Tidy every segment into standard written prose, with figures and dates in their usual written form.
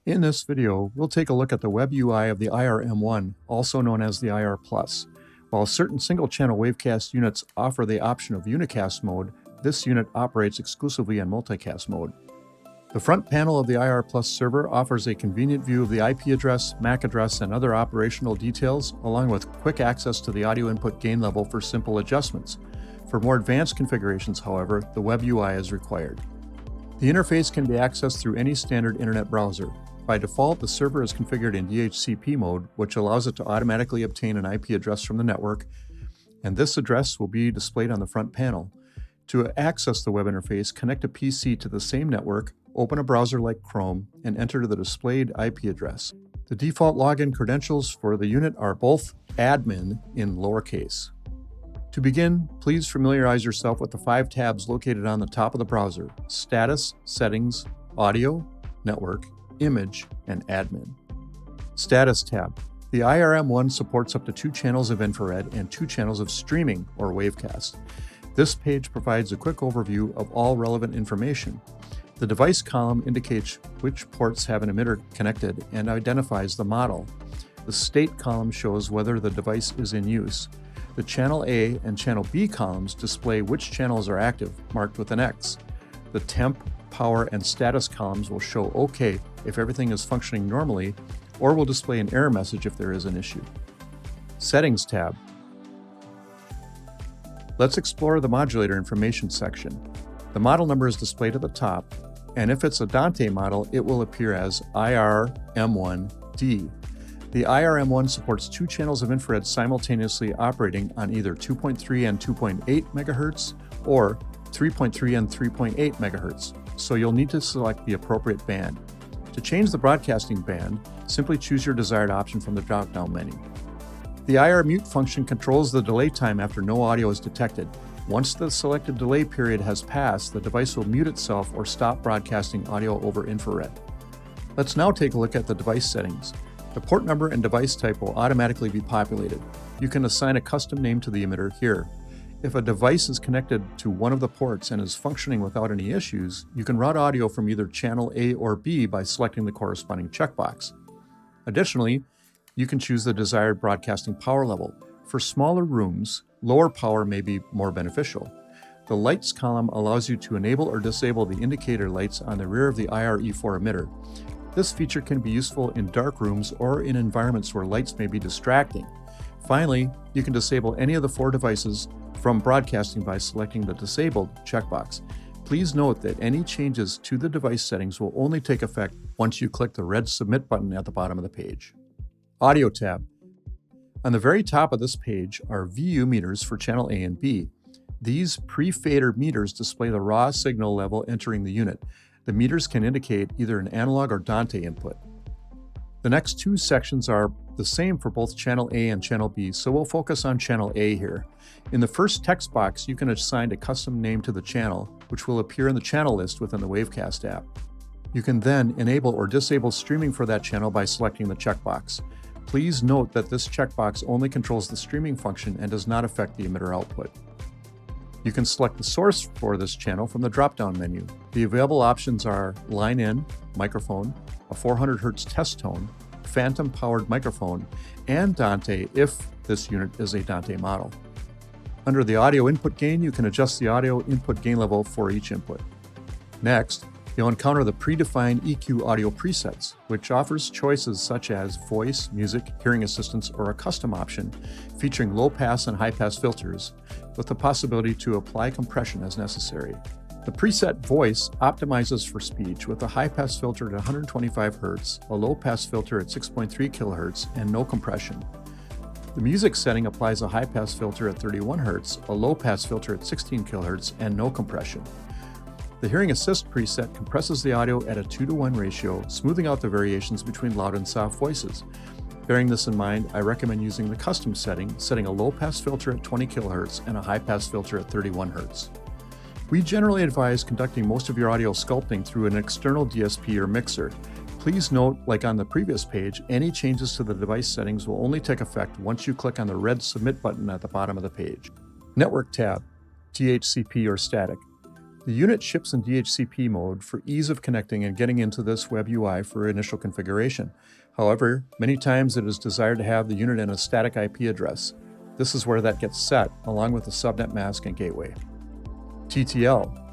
In this video, we'll take a look at the web UI of the IR-M1, also known as the IR Plus. While certain single-channel wavecast units offer the option of unicast mode, this unit operates exclusively in multicast mode. The front panel of the IR Plus server offers a convenient view of the IP address, MAC address, and other operational details, along with quick access to the audio input gain level for simple adjustments. For more advanced configurations, however, the web UI is required. The interface can be accessed through any standard internet browser. By default, the server is configured in DHCP mode, which allows it to automatically obtain an IP address from the network, and this address will be displayed on the front panel. To access the web interface, connect a PC to the same network, open a browser like Chrome, and enter the displayed IP address. The default login credentials for the unit are both admin in lowercase. To begin, please familiarize yourself with the 5 tabs located on the top of the browser: Status, Settings, Audio, Network, Image, and Admin. Status tab. The IR-M1 supports up to 2 channels of infrared and 2 channels of streaming or wavecast. This page provides a quick overview of all relevant information. The device column indicates which ports have an emitter connected and identifies the model. The state column shows whether the device is in use. The Channel A and Channel B columns display which channels are active, marked with an X. The temp, power, and status columns will show OK if everything is functioning normally, or will display an error message if there is an issue. Settings tab. Let's explore the modulator information section. The model number is displayed at the top, and if it's a Dante model, it will appear as IR-M1D. The IR-M1 supports 2 channels of infrared simultaneously operating on either 2.3 and 2.8 MHz or 3.3 and 3.8 MHz, so you'll need to select the appropriate band. To change the broadcasting band, simply choose your desired option from the drop-down menu. The IR mute function controls the delay time after no audio is detected. Once the selected delay period has passed, the device will mute itself or stop broadcasting audio over infrared. Let's now take a look at the device settings. The port number and device type will automatically be populated. You can assign a custom name to the emitter here. If a device is connected to one of the ports and is functioning without any issues, you can route audio from either channel A or B by selecting the corresponding checkbox. Additionally, you can choose the desired broadcasting power level. For smaller rooms, lower power may be more beneficial. The lights column allows you to enable or disable the indicator lights on the rear of the IR-E4 emitter. This feature can be useful in dark rooms or in environments where lights may be distracting. Finally, you can disable any of the 4 devices from broadcasting by selecting the Disabled checkbox. Please note that any changes to the device settings will only take effect once you click the red Submit button at the bottom of the page. Audio tab. On the very top of this page are VU meters for channel A and B. These pre-fader meters display the raw signal level entering the unit. The meters can indicate either an analog or Dante input. The next 2 sections are the same for both channel A and channel B, so we'll focus on channel A here. In the first text box, you can assign a custom name to the channel, which will appear in the channel list within the Wavecast app. You can then enable or disable streaming for that channel by selecting the checkbox. Please note that this checkbox only controls the streaming function and does not affect the emitter output. You can select the source for this channel from the drop-down menu. The available options are line in, microphone, a 400 Hz test tone, phantom-powered microphone, and Dante if this unit is a Dante model. Under the audio input gain, you can adjust the audio input gain level for each input. Next, you'll encounter the predefined EQ audio presets, which offers choices such as voice, music, hearing assistance, or a custom option featuring low-pass and high-pass filters, with the possibility to apply compression as necessary. The preset voice optimizes for speech with a high-pass filter at 125 Hz, a low-pass filter at 6.3 kHz, and no compression. The music setting applies a high-pass filter at 31 Hz, a low-pass filter at 16 kHz, and no compression. The Hearing Assist preset compresses the audio at a 2:1 ratio, smoothing out the variations between loud and soft voices. Bearing this in mind, I recommend using the custom setting a low-pass filter at 20 kHz and a high-pass filter at 31 Hz. We generally advise conducting most of your audio sculpting through an external DSP or mixer. Please note, like on the previous page, any changes to the device settings will only take effect once you click on the red Submit button at the bottom of the page. Network tab, DHCP or static. The unit ships in DHCP mode for ease of connecting and getting into this web UI for initial configuration. However, many times it is desired to have the unit in a static IP address. This is where that gets set, along with the subnet mask and gateway. TTL.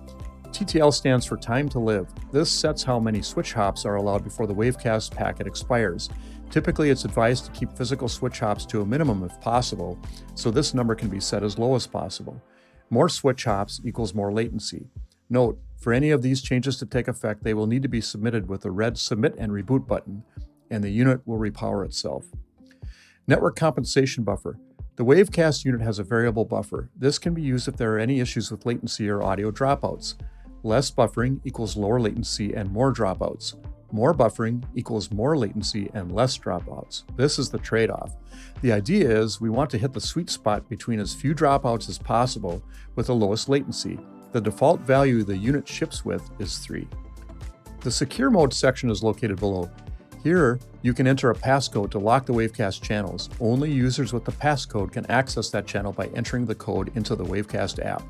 TTL stands for time to live. This sets how many switch hops are allowed before the Wavecast packet expires. Typically, it's advised to keep physical switch hops to a minimum if possible, so this number can be set as low as possible. More switch hops equals more latency. Note, for any of these changes to take effect, they will need to be submitted with the red Submit and Reboot button, and the unit will repower itself. Network compensation buffer. The Wavecast unit has a variable buffer. This can be used if there are any issues with latency or audio dropouts. Less buffering equals lower latency and more dropouts. More buffering equals more latency and less dropouts. This is the trade-off. The idea is we want to hit the sweet spot between as few dropouts as possible with the lowest latency. The default value the unit ships with is 3. The secure mode section is located below. Here, you can enter a passcode to lock the Wavecast channels. Only users with the passcode can access that channel by entering the code into the Wavecast app.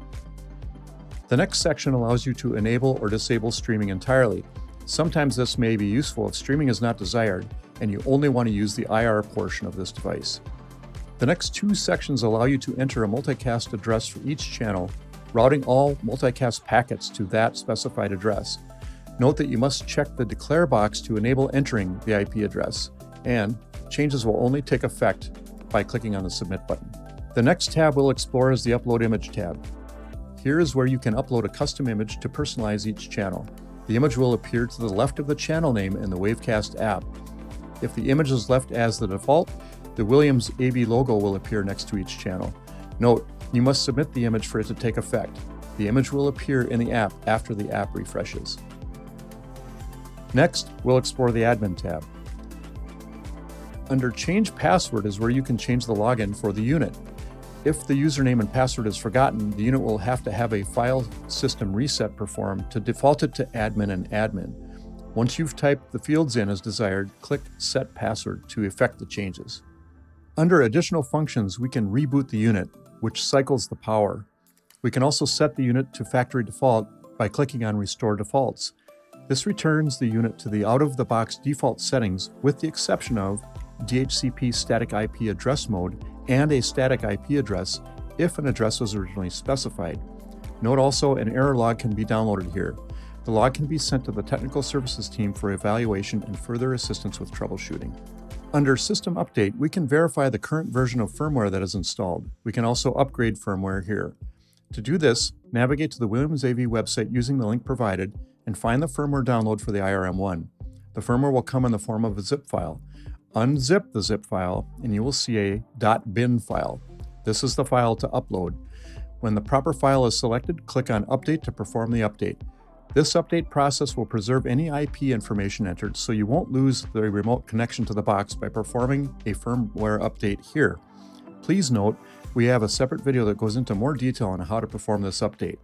The next section allows you to enable or disable streaming entirely. Sometimes this may be useful if streaming is not desired and you only want to use the IR portion of this device. The next 2 sections allow you to enter a multicast address for each channel, routing all multicast packets to that specified address. Note that you must check the declare box to enable entering the IP address, and changes will only take effect by clicking on the Submit button. The next tab we'll explore is the Upload Image tab. Here is where you can upload a custom image to personalize each channel. The image will appear to the left of the channel name in the Wavecast app. If the image is left as the default, the Williams AB logo will appear next to each channel. Note, you must submit the image for it to take effect. The image will appear in the app after the app refreshes. Next, we'll explore the Admin tab. Under Change Password is where you can change the login for the unit. If the username and password is forgotten, the unit will have to have a file system reset performed to default it to admin and admin. Once you've typed the fields in as desired, click Set Password to effect the changes. Under Additional Functions, we can reboot the unit, which cycles the power. We can also set the unit to factory default by clicking on Restore Defaults. This returns the unit to the out-of-the-box default settings with the exception of DHCP static IP address mode and a static IP address if an address was originally specified. Note also an error log can be downloaded here. The log can be sent to the technical services team for evaluation and further assistance with troubleshooting. Under System Update, we can verify the current version of firmware that is installed. We can also upgrade firmware here. To do this, navigate to the Williams AV website using the link provided and find the firmware download for the IRM1. The firmware will come in the form of a zip file. Unzip the zip file and you will see a .bin file. This is the file to upload. When the proper file is selected, click on Update to perform the update. This update process will preserve any IP information entered so you won't lose the remote connection to the box by performing a firmware update here. Please note, we have a separate video that goes into more detail on how to perform this update.